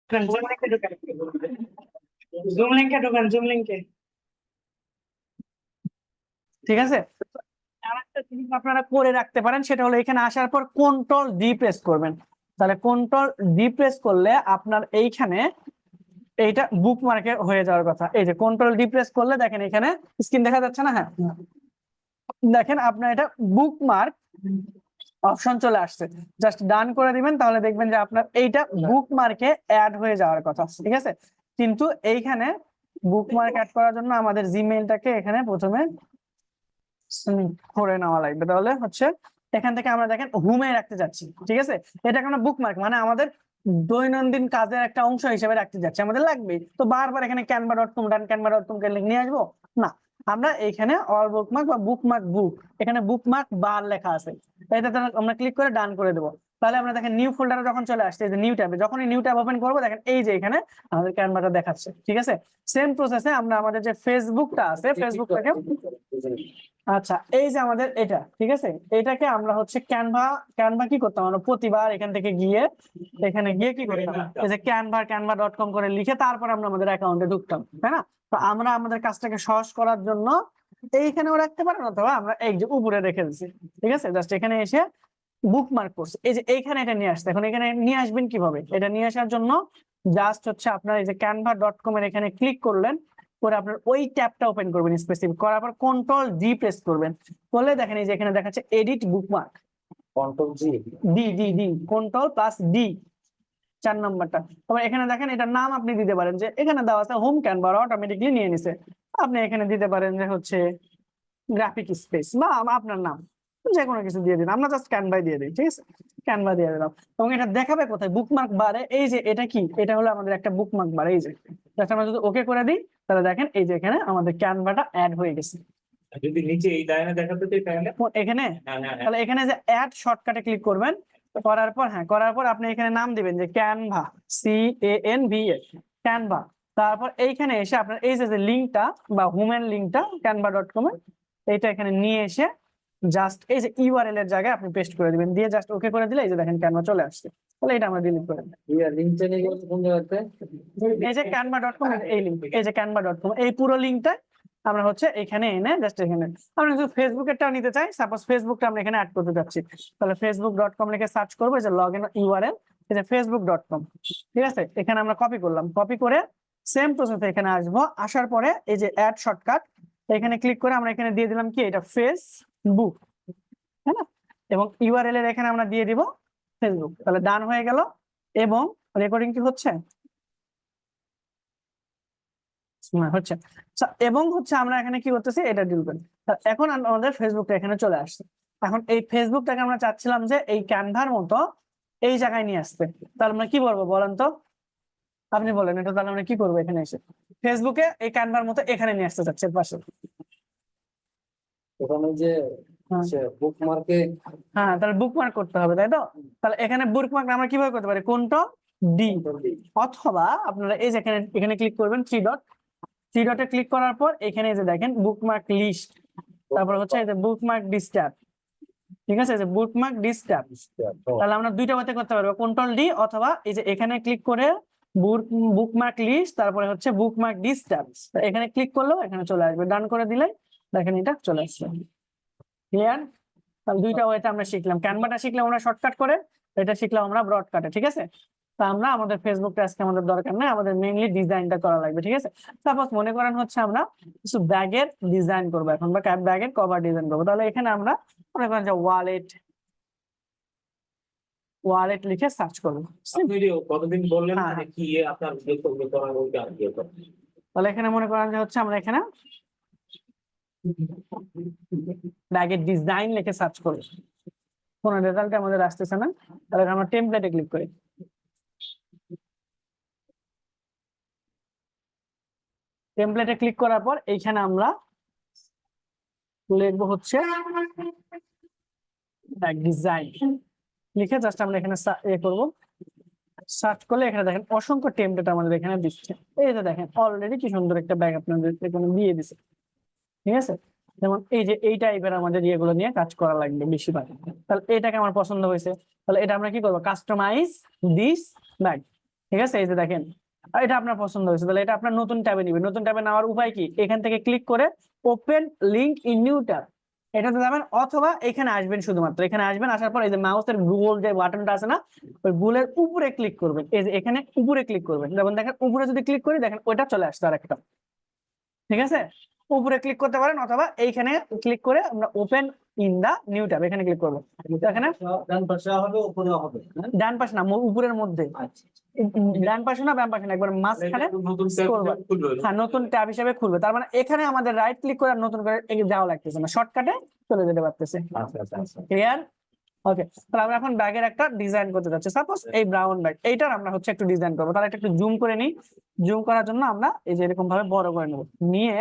Zoom লিংকে ঢোকেন, zoom লিংকে ঢোকেন, zoom লিংকে। ঠিক আছে, আরেকটা জিনিস আপনারা করে রাখতে পারেন, সেটা হলো এখানে আসার পর কন্ট্রোল ডি প্রেস করবেন। তাহলে কন্ট্রোল ডি প্রেস করলে আপনার এইখানে এইটা বুকমার্কে হয়ে যাওয়ার কথা। এই যে কন্ট্রোল ডি প্রেস করলে দেখেন এখানে স্ক্রিন দেখা যাচ্ছে না? হ্যাঁ, দেখেন আপনার এটা বুকমার্ক অপশন চলে আসছে, জাস্ট ডান করে দিবেন, তাহলে দেখবেন যে আপনার এইটা বুকমার্কে অ্যাড হয়ে যাওয়ার কথা। ঠিক আছে, কিন্তু এইখানে বুকমার্ক অ্যাড করার জন্য আমাদের জিমেইলটাকে এখানে প্রথমে করে নেওয়া লাগবে। তাহলে হচ্ছে এখান থেকে আমরা দেখেন হোমে রাখতে যাচ্ছি। ঠিক আছে, এটাকে আমরা বুকমার্ক মানে আমাদের দৈনন্দিন কাজের একটা অংশ হিসেবে রাখতে যাচ্ছি, আমাদের লাগবে তো বারবার এখানে canva.com ডান canva.com কে লিংক নিয়ে আসবো না, আমরা এখানে অল বুকমার্ক বা বুকমার্ক বুক, এখানে বুকমার্ক বার লেখা আছে, এটাতে আমরা ক্লিক করে ডান করে দেবো। তাহলে আমরা দেখেন নিউ ফোল্ডারে যখন চলে আসছে, এই যে নিউ ট্যাবে, যখনই নিউ ট্যাব ওপেন করবো দেখেন এই যে এখানে আমাদের ক্যানভাটা দেখাচ্ছে। ঠিক আছে, সেম প্রসেসে আমরা আমাদের যে ফেসবুকটা আছে ফেসবুকটাকে, আচ্ছা এই যে আমাদের এটা, ঠিক আছে, এটাকে আমরা হচ্ছে ক্যানভা কি করতাম, আমরা প্রতিবার এখান থেকে গিয়ে এখানে গিয়ে কি করতাম, এই যে canva.com করে লিখে তারপর আমরা আমাদের অ্যাকাউন্টে ঢুকতাম, তাই না? তো আমরা আমাদের কাজটাকে সহজ করার জন্য এইখানেও রাখতে পারেন, অথবা আমরা এই যে উপরে রেখে দিচ্ছি। ঠিক আছে, জাস্ট এখানে এসে বুকমার্ক করছে, এই যে এইখানে এটা নিয়ে আসছে। এখন এখানে নিয়ে আসবেন কিভাবে, এটা নিয়ে আসার জন্য জাস্ট হচ্ছে আপনার এই যে canva.com এর এখানে ক্লিক করলেন, করে আপনার ওই ট্যাবটা ওপেন করবেন, স্পেসিফিক করার পর কন্ট্রোল ডি প্রেস করবেন, করলে দেখেন এই যে এখানে দেখাচ্ছে edit bookmark, control G D D D, control plus D, 4 নাম্বারটা। তবে এখানে দেখেন এটার নাম আপনি দিতে পারেন, যে এখানে দেওয়া আছে হোম ক্যানভা, অটোমেটিকলি নিয়ে নিছে, আপনি এখানে দিতে পারেন যে হচ্ছে গ্রাফিক স্পেস বা আপনার নাম, যে কোনো কিছু দিয়ে দিন, আমরা জাস্ট ক্যানভাই দিয়ে দিই। ঠিক আছে, ক্যানভা দিয়ে দিলাম, এবং এটা দেখাবে কোথায়, বুকমার্ক বারে। এই যে এটা কি, এটা হলো আমাদের একটা বুকমার্ক বার, এই যে জাস্ট আমরা যদি ওকে করে দিই, তাহলে দেখেন এই যে এখানে আমাদের ক্যানভাটা অ্যাড হয়ে গেছে। যদি নিচে এই লাইনে দেখাতে চাই তাহলে এখানে হ্যাঁ হ্যাঁ তাহলে এখানে যে অ্যাড শর্টকাটে ক্লিক করবেন, করার পর হ্যাঁ, করার পর আপনি এখানে নাম দিবেন যে ক্যানভা, CANVA, ক্যানভা। তারপর এইখানে এসে আপনার এই যে লিঙ্কটা বা হোমের লিঙ্কটা canva.com এর, এইটা এখানে নিয়ে এসে জাস্ট এই যে ইউআরএল এর জায়গায় আপনি পেস্ট করে দিবেন, দিয়ে জাস্ট ওকে করে দিলে এই যে দেখেন ক্যানভা চলে আসছে। তাহলে এটা আমরা ডিলিট করে দিই। লিংকটা নিয়ে গেলে কোন জায়গাতে এই যে canva.com, এই লিঙ্ক, এই যে canva.com, এই পুরো লিঙ্কটা আমরা হচ্ছে এখানে এনে জাস্ট এখানে আমরা যদি ফেসবুকেরটাও নিতে চাই, সাপোজ ফেসবুকটা আমরা এখানে অ্যাড করতে যাচ্ছি, তাহলে facebook.com লিখে সার্চ করবো, যে লগ ইন ইউআরএল, এই যে facebook.com। ঠিক আছে, এখানে আমরা কপি করলাম, কপি করে সেম প্রসেসে এখানে আসবো, আসার পরে এই যে অ্যাড শর্টকাট এখানে ক্লিক করে আমরা এখানে দিয়ে দিলাম কি, এটা ফেসবুক, তাই না? এবং ইউআরএল এর এখানে আমরা দিয়ে দিব ফেসবুক, তাহলে ডান হয়ে গেল। এবং রেকর্ডিং কি হচ্ছে? হচ্ছে। এবং হচ্ছে আমরা এখানে কি করতেছি, এটা ডিল করি। এখন আমাদের ফেসবুকটা এখানে চলে আসছে। এখন এই ফেসবুকটাকে আমরা চাচ্ছিলাম যে এই ক্যানভার মতো এই জায়গায় নিয়ে আসতে, তাহলে আমরা কি বলবো বলেন তো, আপনি বলেন এটা, তাহলে আমরা কি করবো, এখানে এসে ফেসবুকে এই ক্যানভার মতো এখানে নিয়ে আসতে চাচ্ছি পাশে। ওখানে যে বুকমার্কে হ্যাঁ, তাহলে বুকমার্ক করতে হবে, তাই তো? তাহলে এখানে বুকমার্ক আমরা কিভাবে করতে পারি, কন্ট্রোল ডি, অথবা আপনারা এই যে এখানে ক্লিক করবেন থ্রি ডটে ক্লিক করার পর এখানে এই যে দেখেন বুকমার্ক লিস্ট, তারপর হচ্ছে এই যে বুকমার্ক ডিস্টার্ব। ঠিক আছে, এই যে বুকমার্ক ডিস্টার্ব, তাহলে আমরা দুইটা ওয়েতে করতে পারবো, কন্ট্রোল ডি অথবা এই যে এখানে ক্লিক করে বুকমার্ক লিস্ট, তারপরে হচ্ছে বুকমার্ক ডিস্টার্ব, এখানে ক্লিক করলেও এখানে চলে আসবে, ডান করে দিলে দেখেন এটা চলে আসছে। ক্লিয়ার? তাহলে দুইটা ওয়েতে আমরা শিখলাম, ক্যানভাটা শিখলাম আমরা শর্টকাট করে, এটা শিখলাম আমরা ব্রডকাটে। ঠিক আছে, তা আমরা আমাদের ফেসবুকটা আজকে আমাদের দরকার নেই, আমাদের মেইনলি ডিজাইনটা করা লাগবে। ঠিক আছে, সাপোজ মনে করেন হচ্ছে আমরা কিছু ব্যাগের ডিজাইন করবো এখন, বা ব্যাগের কভার ডিজাইন করবো, তাহলে এখানে আমরা মনে করেন যে ওয়ালেট লিখে সার্চ করবো। কতদিন বললেন হ্যাঁ, মানে কি আপনার করার ওইটা আর কি তাহলে এখানে মনে করেন যে হচ্ছে আমরা এখানে ব্যাগের ডিজাইন লিখে সার্চ করি, কোন রেজাল্ট আমাদের আসতেছে না, তাহলে আমরা টেমপ্লেটে ক্লিক করি। টেমপ্লেটে ক্লিক করার পর এইখানে আমরা লিখবো হচ্ছে ডিজাইন, লিখে জাস্ট আমরা এখানে করবো, সার্চ করলে এখানে দেখেন অসংখ্য টেমপ্লেট আমাদের এখানে দিচ্ছে। এই যে দেখেন অলরেডি কি সুন্দর একটা ব্যাগ আপনাদের এখানে দিয়ে দিছে। ঠিক আছে, যেমন এই যে এই টাইপের আমাদের ইয়েগুলো নিয়ে কাজ করা লাগবে বেশিরভাগ, তাহলে এটাকে আমার পছন্দ হয়েছে, তাহলে এটা আমরা কি করবো, কাস্টমাইজ দিস ব্যাগ। ঠিক আছে, এই যে দেখেন এটা আপনার পছন্দ হয়েছে, তাহলে এটা আপনার নতুন ট্যাবে নিবে। নতুন ট্যাবে নেওয়ার উপায় কি, এখান থেকে ক্লিক করে open link in new tab এটাতে যাবেন, অথবা এখানে আসবেন, শুধুমাত্র এখানে আসবেন, আসার পর এই যে মাউসের গোল যে বাটনটা আছে না, ওই গোলের উপরে ক্লিক করবেন, এই যে এখানে উপরে ক্লিক করবেন, যেমন দেখেন উপরে যদি ক্লিক করি দেখেন ওইটা চলে আসছে আরেকটা। ঠিক আছে, উপরে ক্লিক করতে পারেন, অথবা এইখানে ক্লিক করে আমরা open in the new tab এখানে ক্লিক করবো। তো এখানে ডান পাশে হবে উপরে হবে, হ্যাঁ? ডান পাশে না, উপরের মধ্যে, আচ্ছা ডান পাশে না বাম পাশে না, একবার মাঝখানে নতুন scroll bar। খুলবে। হ্যাঁ, নতুন ট্যাব হিসেবে খুলবে, তার মানে এখানে আমাদের রাইট ক্লিক করে আর নতুন করে যাওয়া লাগতেছে না, শর্টকাটে চলে যেতে পারতেছে। আচ্ছা আচ্ছা আচ্ছা। ক্লিয়ার? ওকে, তাহলে আমরা এখন ব্যাগের একটা ডিজাইন করতে যাচ্ছি। সাপোজ এই ব্রাউন ব্যাগ, এইটার আমরা হচ্ছে একটু ডিজাইন করবো, তাহলে এটা একটু জুম করে নিই। জুম করার জন্য আমরা এই যে এরকম ভাবে বড় করে নেবো, নিয়ে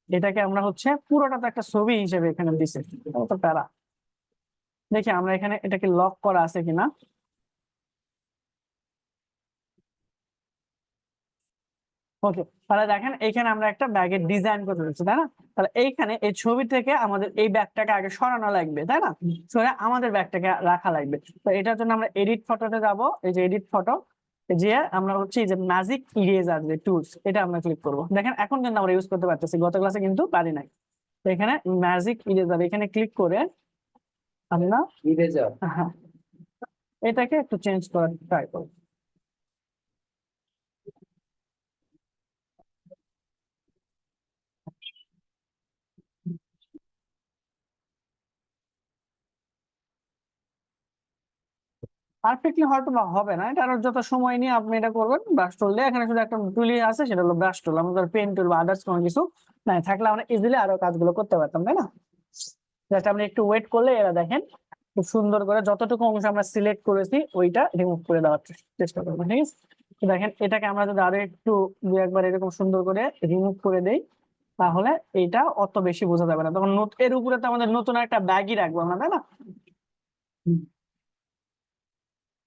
এটাকে আমরা হচ্ছে পুরোটা তো একটা ছবি হিসেবে এখানে দিচ্ছি, তো প্যারা। দেখি আমরা এখানে এটাকে লক করা আছে কিনা। ওকে, তাহলে দেখেন এইখানে আমরা একটা ব্যাগের ডিজাইন করতে যাচ্ছি, তাই না? তাহলে এইখানে এই ছবি থেকে আমাদের এই ব্যাগটাকে আগে সরানো লাগবে, তাই না? সরে আমাদের ব্যাগটাকে রাখা লাগবে। তো এটার জন্য আমরা এডিট ফটোতে যাব, এই যে এডিট ফটো, যে আমরা হচ্ছে এই যে ম্যাজিক ইরেজার যে টুলস, এটা আমরা ক্লিক করব। দেখেন এখন কিন্তু আমরা ইউজ করতে পারতেছি, গত ক্লাসে কিন্তু পারি নাই। তো এখানে ম্যাজিক ইরেজার এখানে ক্লিক করে আমরা, ইরেজার, হ্যাঁ, এটাকে একটু চেঞ্জ করার ট্রাই করব। পারফেক্টলি হয়তো বা হবে না, এটা আরো যত সময় নিয়ে আপনি এটা করবেন। ব্রাশ টুল দিয়ে এখানে শুধু একটা টুলই আছে, সেটা হলো ব্রাশ টুল, আমাদের পেন টুল বা আদার্স কোনো কিছু নাই থাকলে আমরা ইজিলি আরো কাজগুলো করতে পারতাম, তাই না? জাস্ট আপনি একটু ওয়েট করলে এরা দেখেন খুব সুন্দর করে যতটুকু অংশ আমরা সিলেক্ট করেছি ওইটা রিমুভ করে দেওয়ার চেষ্টা করবো। ঠিক আছে, তো দেখেন এটাকে আমরা যদি আরো একটু দু একবার এরকম সুন্দর করে রিমুভ করে দেই, তাহলে এটা অত বেশি বোঝা যাবে না। তখন এর উপরে তো আমাদের নতুন একটা ব্যাগই রাখবো আমরা, তাই না?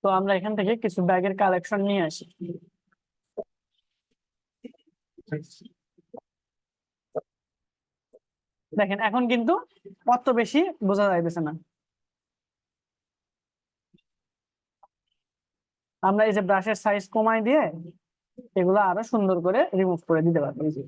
তো আমরা এখান থেকে কিছু ব্যাগের কালেকশন নিয়ে আসি। দেখেন এখন কিন্তু অত বেশি বোঝা যাইতেছে না। আমরা এই যে ব্রাশের সাইজ কমাই দিয়ে এগুলো আরো সুন্দর করে রিমুভ করে দিতে পারবো। এই যে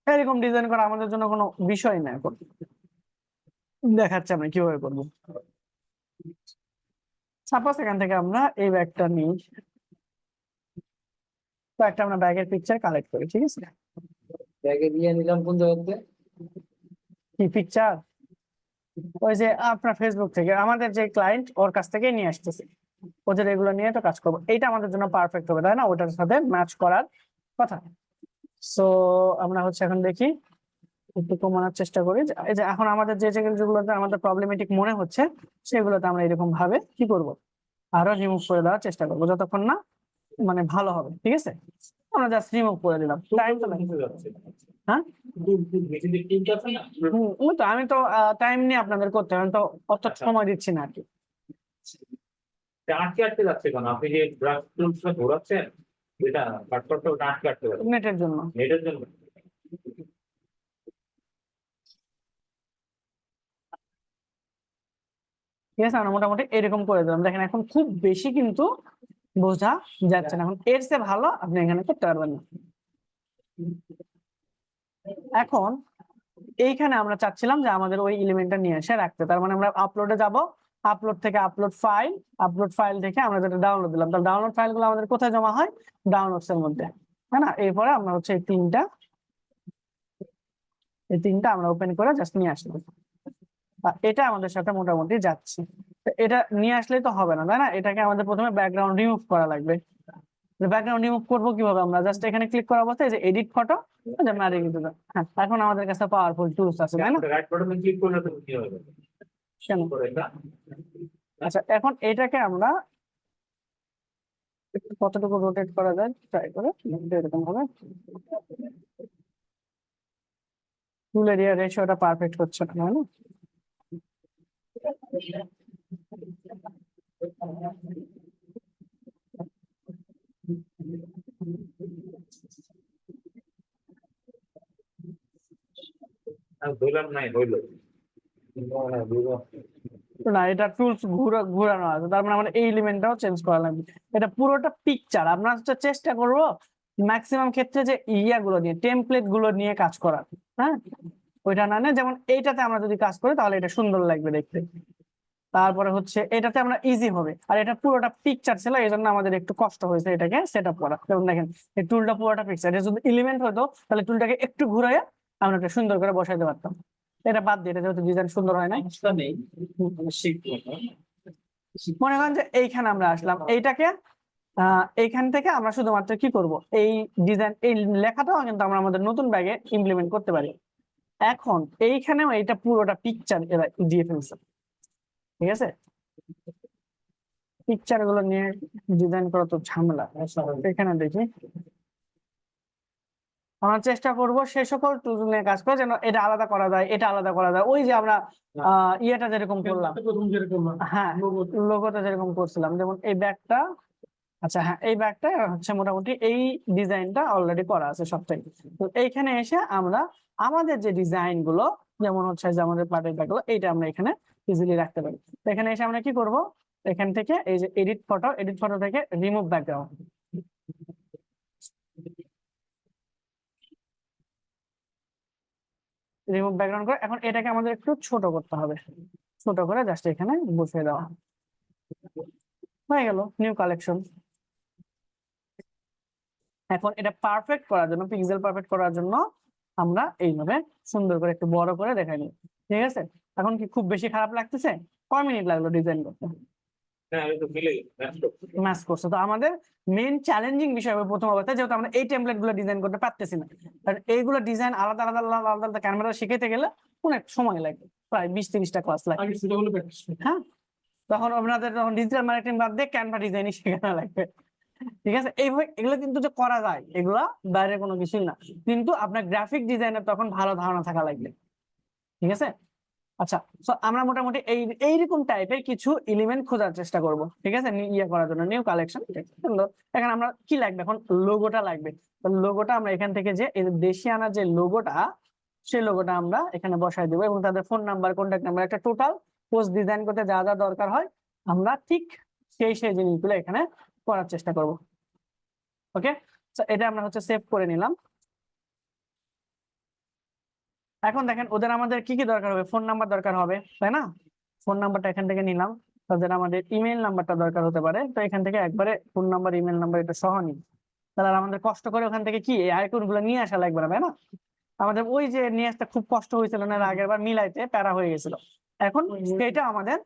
এরকম ডিজাইন করা আমাদের জন্য কোনো বিষয় না, এখন দেখাচ্ছি আমরা কিভাবে করবো। সাপোজ এখান থেকে আমরা এই ব্যাগটা নিই, তো একটা আমরা ব্যাগের পিকচার কালেক্ট করি। ঠিক আছে, ব্যাগে দিয়ে নিলাম কোন জায়গাতে? কি পিকচার? ওই যে আপনার ফেসবুক থেকে আমাদের যে ক্লায়েন্ট ওর কাছ থেকে নিয়ে আসতেছে, ওদের এগুলো নিয়ে তো কাজ করবো, এইটা আমাদের জন্য পারফেক্ট হবে, তাই না? ওটার সাথে ম্যাচ করার কথা। সো আমরা হচ্ছে এখন দেখি একটু কমানোর চেষ্টা করি, এই যে এখন আমাদের যে যেগুলোতে আমাদের প্রবলেমেটিক মনে হচ্ছে সেগুলোতে আমরা এরকম ভাবে কি করব, আরো রিমুভ করে দেওয়ার চেষ্টা করবো, যতক্ষণ না মানে ভালো হবে। ঠিক আছে, আমরা জাস্ট রিমুভ করে দিলাম, টাইম তো লাগে। হ্যাঁ, ওই তো আমি তো টাইম নিয়ে আপনাদের করতে হবে, আমি তো অত সময় দিচ্ছি না আর কি। আটকে আটকে যাচ্ছে কেন? আপনি যে ব্রাশ টুলসটা ঘোরাচ্ছেন, এটা কাটকটটা ওটা আটকে আটকে যাচ্ছে নেটের জন্য। নেটের জন্য। ঠিক আছে, আমরা মোটামুটি এরকম করে দিলাম। দেখেন এখন খুব বেশি কিন্তু বোঝা যাচ্ছে না, এখন এর চেয়ে ভালো আপনি এখানে করতে পারবেন না। এখন এইখানে আমরা চাচ্ছিলাম যে আমাদের ওই এলিমেন্টটা নিয়ে এসে রাখতে, তার মানে আমরা আপলোডে যাব, আপলোড থেকে আপলোড ফাইল থেকে আমরা যেটা ডাউনলোড দিলাম, তাহলে ডাউনলোড ফাইলগুলো আমাদের কোথায় জমা হয়? ডাউনলোডস এর মধ্যে, তাই না? এরপরে আমরা হচ্ছে এই তিনটা আমরা ওপেন করে জাস্ট নিয়ে আসবো। এটা আমাদের সাথে মোটামুটি যাচ্ছে। তো এটা নিয়ে আসলেই তো হবে না, তাই না? এটাকে আমাদের প্রথমে ব্যাকগ্রাউন্ড রিমুভ করা লাগবে। ব্যাকগ্রাউন্ড রিমুভ করবো কিভাবে? আমরা জাস্ট এখানে ক্লিক করা অবস্থায় যে এডিট ফটো, হ্যাঁ, এখন আমাদের কাছে পাওয়ারফুল টুলস আছে, তাই না? রাইট বাটনে ক্লিক করলে তো কি হবে? কেন? আচ্ছা, এখন এটাকে আমরা একটু কতটুকু রোটেট করা যায় ট্রাই করে, এরকম ভাবে টুল এরিয়া রেশিওটা পারফেক্ট হচ্ছে না, তাই না? ধরলাম নাই হইলো না, এটা টুলস ঘুরানো আছে, তার মানে আমাদের এই এলিমেন্টটাও চেঞ্জ করা লাগবে। এটা পুরোটা পিকচার আমরা হচ্ছে চেষ্টা করব ম্যাক্সিমাম ক্ষেত্রে যে ইয়াগুলো নিয়ে, টেমপ্লেট গুলো নিয়ে কাজ করার। হ্যাঁ, ওইটা না যেমন এইটাতে আমরা যদি কাজ করি তাহলে এটা সুন্দর লাগবে দেখতে। তারপরে হচ্ছে এটাতে আমরা ইজি হবে, আর এটা পুরোটা পিকচার ছিল, এই জন্য আমাদের একটু কষ্ট হয়েছে এটাকে সেট আপ করা। যেমন দেখেন এই টুলটা পুরোটা পিকচার, এটা যদি এলিমেন্ট হতো তাহলে টুলটাকে একটু ঘুরাইয়া আমরা এটা সুন্দর করে বসাইতে পারতাম। এটা বাদ দিয়ে, এটা যেহেতু ডিজাইন সুন্দর হয় না, মনে করেন যে এইখানে আমরা আসলাম, এইটাকে এইখান থেকে আমরা শুধুমাত্র কি করব, এই ডিজাইন এই লেখাটাও কিন্তু আমরা আমাদের নতুন ব্যাগে ইমপ্লিমেন্ট করতে পারি। এখন এইখানেও এইটা পুরোটা পিকচার এরা দিয়ে ফেলছে, ঠিক আছে। পিকচার গুলো নিয়ে ডিজাইন করা তো ঝামেলা। এখানে দেখি আমরা চেষ্টা করব সেই সকল টুল নিয়ে কাজ করা যেন এটা আলাদা করা যায়, এটা আলাদা করা যায়। ওই যে আমরা ইয়েটা যেরকম করলাম, হ্যাঁ লোগোটা যেরকম করছিলাম, যেমন এই ব্যাগটা, আচ্ছা হ্যাঁ এই ব্যাগটা হচ্ছে মোটামুটি এই ডিজাইনটা অলরেডি করা আছে সবটাই। তো এইখানে এসে আমরা আমাদের যে ডিজাইন গুলো, যেমন হচ্ছে যে আমাদের পার্টের ব্যাগগুলো, এইটা আমরা এখানে ইজিলি রাখতে পারি। তো এখানে এসে আমরা কি করব, এখান থেকে এই যে এডিট ফটো থেকে রিমুভ ব্যাকগ্রাউন্ড, রিমুভ ব্যাকগ্রাউন্ড করে এখন এটাকে আমাদের একটু ছোট করতে হবে, ছোট করে জাস্ট এখানে বসিয়ে দেওয়া হয়ে গেল নিউ কালেকশন। এখন এটা পারফেক্ট করার জন্য, পিক্সেল পারফেক্ট করার জন্য আমরা এইভাবে সুন্দর করে একটু বড় করে দেখাই নিই, ঠিক আছে। এখন কি খুব বেশি খারাপ লাগতেছে? কয় মিনিট লাগলো ডিজাইন করতে? ম্যাচ করছে। তো আমাদের মেইন চ্যালেঞ্জিং বিষয় হবে প্রথম অবস্থায়, যেহেতু আমরা এই টেমপ্লেট গুলো ডিজাইন করতে পারতেছি না, আর এইগুলো ডিজাইন আলাদা আলাদা আলাদা আলাদা ক্যামেরা শিখাইতে গেলে অনেক সময় লাগে, প্রায় 20-30টা ক্লাস লাগে। হ্যাঁ, তখন আপনাদের যখন ডিজিটাল মার্কেটিং বাদ দিয়ে ক্যানভা ডিজাইনিং শেখানো লাগবে, ঠিক আছে। এইভাবে এগুলো কিন্তু যে করা যায়, এগুলা বাইরে কোনো কিছুই না, কিন্তু আপনার গ্রাফিক ডিজাইনের তখন ভালো ধারণা থাকা লাগবে, ঠিক আছে। আচ্ছা, তো আমরা মোটামুটি এইরকম টাইপের কিছু এলিমেন্ট খোঁজার চেষ্টা করব, ঠিক আছে, ইয়ে করার জন্য নিউ কালেকশন। এখানে আমরা কি লাগবে, এখন লোগোটা লাগবে। তো লোগোটা আমরা এখান থেকে যে এই দেশিয়ানা যে লোগোটা, সেই লোগোটা আমরা এখানে বসাই দেবো, এবং তাদের ফোন নাম্বার, কন্ট্যাক্ট নাম্বার, একটা টোটাল পোস্ট ডিজাইন করতে যা যা দরকার হয় আমরা ঠিক সেই জিনিসগুলো এখানে করার চেষ্টা করব। ওকে, তো এটা আমরা হচ্ছে সেভ করে নিলাম। এখন দেখেন ওদের আমাদের কি কি দরকার হবে, ফোন নাম্বার দরকার হবে, তাই না। ফোন নাম্বারটা এখান থেকে নিলাম, তাদের আমাদের ইমেল নাম্বারটা দরকার হতে পারে, তো এখান থেকে একবারে ফোন নাম্বার ইমেল নাম্বার এটা সহ নিই, তাহলে আর আমাদের কষ্ট করে ওখান থেকে কি এই আইকন গুলো নিয়ে আসা লাগবে না, তাই না। আমাদের ওই যে নিয়ে আসতে খুব কষ্ট হয়েছিল না, আগের বার মিলাইতে প্যারা হয়ে গেছিল। এখন এটা আমাদের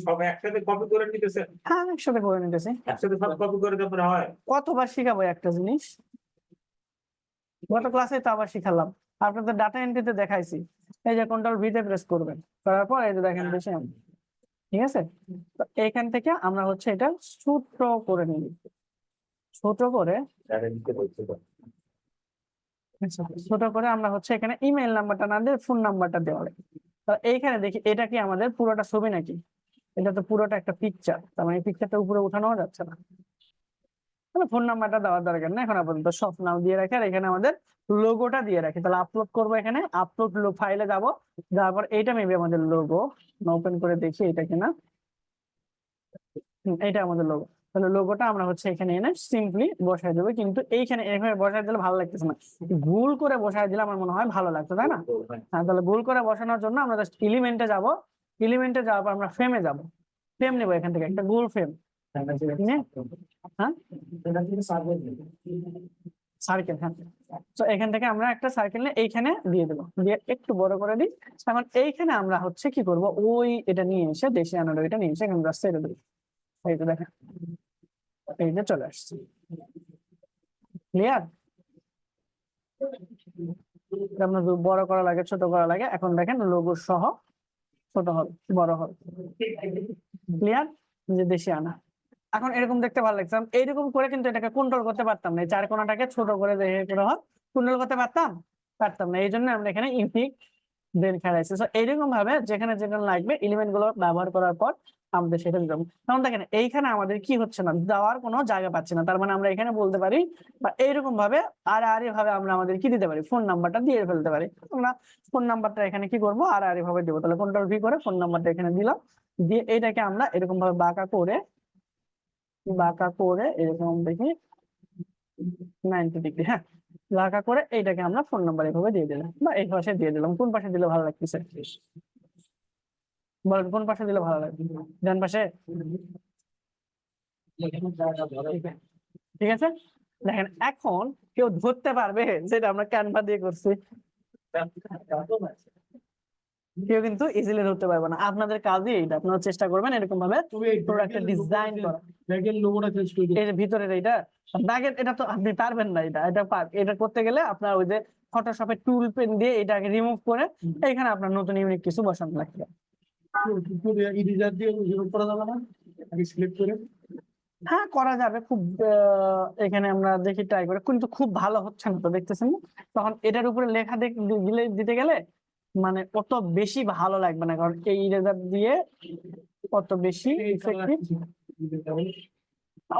সব একসাথে কপি করে নিতেছে, হ্যাঁ একসাথে করে নিতেছি, একসাথে সব কপি করে তারপরে হয়। কতবার শিখাবো একটা জিনিস, গত ক্লাসে তো আবার শিখালাম, আপনাদের ডাটা এন্ট্রিতে দেখাইছি। এই যে কন্ট্রোল ভি তে প্রেস করবেন, করার পর এই যে দেখেন বেশি, ঠিক আছে। তো এইখান থেকে আমরা হচ্ছে এটা ছোট করে নিই, ছোট করে ছোট করে আমরা হচ্ছে এখানে ইমেল নাম্বারটা না দিয়ে ফোন নাম্বারটা দেওয়া লাগে। তো এইখানে দেখি এটা কি আমাদের পুরোটা ছবি নাকি, এটা তো পুরোটা একটা পিকচার, তার মানে পিকচারটা উপরে উঠানো যাচ্ছে না, ফোন নাম্বারটা দেওয়ার দরকার না এখন আপাতত, সব নাম দিয়ে রাখি, আর এখানে আমাদের লোগোটা দিয়ে রাখি। তাহলে আপলোড করবো, এখানে আপলোড ফাইলে যাব, যাওয়ার পর এইটা মেবি আমাদের লোগো, ওপেন করে দেখি এটা কিনা, এইটা আমাদের লোগো। তাহলে লোগোটা আমরা হচ্ছে এখানে এনে সিম্পলি বসাই দেবো, কিন্তু এইখানে এইভাবে বসাই দিলে ভালো লাগতেছে না, ভুল করে বসাই দিলে আমার মনে হয় ভালো লাগতো, তাই না। হ্যাঁ, তাহলে ভুল করে বসানোর জন্য আমরা জাস্ট এলিমেন্টে যাব, এলিমেন্টে যাওয়ার পর আমরা ফ্রেমে যাব, ফ্রেম নেবো এখান থেকে একটা গোল ফ্রেম, হ্যাঁ সার্কেল, হ্যাঁ। তো এখান থেকে আমরা একটা সার্কেল নিয়ে এইখানে দিয়ে দেবো, দিয়ে একটু বড় করে দিই। এখন এইখানে আমরা হচ্ছে কি করব, ওই এটা নিয়ে এসে দেশিয়ানা এটা নিয়ে এসে এখানে জাস্ট ছেড়ে দেবো, এই যে দেখেন এই যে চলে আসছে, ক্লিয়ার। আপনার বড় করা লাগে ছোট করা লাগে, এখন দেখেন লোগো সহ ছোট হবে বড় হবে, ক্লিয়ার, যে দেশিয়ানা। এখন এরকম দেখতে ভালো লাগছে, এইরকম করে কিন্তু এটাকে কন্ট্রোল করতে পারতাম না, চার কোণাটাকে ছোট করে কন্ট্রোল করতে পারতাম না, এই জন্য আমরা এখানে ইউনিক দেন খেলাইছি। এইরকম ভাবে যেখানে যেখানে লাগবে এলিমেন্ট গুলো ব্যবহার করার পর আমাদের সেটা দিলাম। কারণ দেখেন এইখানে আমাদের কি হচ্ছে না, দেওয়ার কোনো জায়গা পাচ্ছে না, তার মানে আমরা এখানে বলতে পারি বা এইরকম ভাবে আড়াআড়ি ভাবে আমরা আমাদের কি দিতে পারি, ফোন নাম্বারটা দিয়ে ফেলতে পারি। আমরা ফোন নাম্বারটা এখানে কি করবো, আড়াআড়ি ভাবে দেবো। তাহলে কন্ট্রোল ভি করে ফোন নাম্বারটা এখানে দিলাম, দিয়ে এটাকে আমরা এরকম ভাবে বাঁকা করে এরকম দেখি 90 ডিগ্রি, হ্যাঁ, বাঁকা করে এইটাকে আমরা ফোন নাম্বার এভাবে দিয়ে দিলাম বা এই পাশে দিয়ে দিলাম। কোন পাশে দিলে ভালো লাগতেছে বলেন, কোন পাশে দিলে ভালো লাগবে? ডান পাশে, ঠিক আছে। দেখেন এখন কেউ ধরতে পারবে যেটা আমরা ক্যানভা দিয়ে করছি? কেউ কিন্তু ইজিলি ধরতে পারবে না। আপনাদের কাজই এইটা, আপনারা চেষ্টা করবেন এরকম ভাবে প্রোডাক্টের ডিজাইন করা। ব্যাগের লোগোটা চেঞ্জ করে দিই। এই যে ভিতরের এইটা ব্যাগের, এটা তো আপনি পারবেন না, এটা করতে গেলে আপনার ওই যে ফটোশপের টুল পেন দিয়ে এটাকে রিমুভ করে এখানে আপনার নতুন ইউনিক কিছু বসানো লাগবে। ইরেজার দিয়ে রিমুভ করা যাবে না? আগে সিলেক্ট করে হ্যাঁ করা যাবে, খুব এখানে আমরা দেখি ট্রাই করে, কিন্তু খুব ভালো হচ্ছে না তো, দেখতেছেন না? তখন এটার উপরে লেখা দিতে গেলে মানে অত বেশি ভালো লাগবে না, কারণ এই ইরেজার দিয়ে অত বেশি ইফেক্টিভ।